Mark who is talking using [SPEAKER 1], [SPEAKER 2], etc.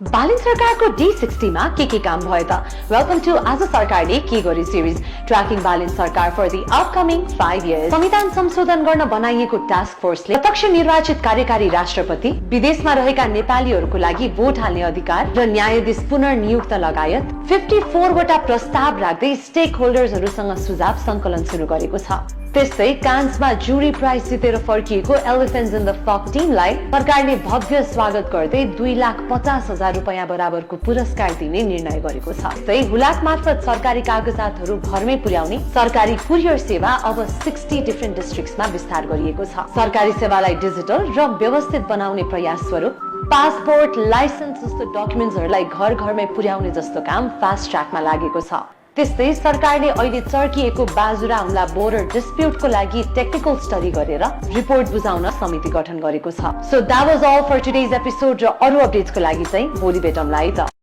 [SPEAKER 1] बालिन सरकारको D60 मा के काम भयो त? वेलकम टु आज सरकारले के गर्यो सिरिज ट्र्याकिङ बालिन सरकार फर द अपकमिङ 5 इयर्स। संविधान संशोधन गर्न बनाइएको टास्क फोर्सले प्रत्यक्ष निर्वाचित कार्यकारी राष्ट्रपति, विदेशमा रहेका नेपालीहरूको लागि भोट हाल्ने अधिकार र न्यायाधीश पुनर्नियुक्त लगायत 54 वटा प्रस्ताव राख्दै स्टेक होल्डर्सहरूसँग सुझाव संकलन सुरु गरेको छ। त्यस्तै कान्समा जुरी प्राइज जितेर फर्किएको एलिफेन्ट्स इन द फक टिमलाई सरकारले भव्य स्वागत गर्दै 2,50,000 रुपैयाँ बराबरको पुरस्कार दिने निर्णय गरेको छ। त्यस्तै हुलाक मार्फत सरकारी कागजातहरू घरमै पुर्याउने सरकारी कुरियर सेवा अब 60 डिफ्रेन्ट डिस्ट्रिक्ट्समा विस्तार गरिएको छ। सरकारी सेवालाई डिजिटल र व्यवस्थित बनाउने प्रयास स्वरूप पासपोर्ट, लाइसेन्स जस्तो डकुमेन्ट्सहरूलाई घर घरमै पुर्याउने जस्तो काम फास्ट ट्र्याकमा लागेको छ। त्यस्तै सरकारले अहिले चर्किएको बाजुरा हुम्ला बोर्डर डिस्प्युटको लागि टेक्निकल स्टडी गरेर रिपोर्ट बुझाउन समिति गठन गरेको छ। So that was all for today's episode र अरु अपडेट्सको लागि चाहिँ भोलि भेटौँला है त।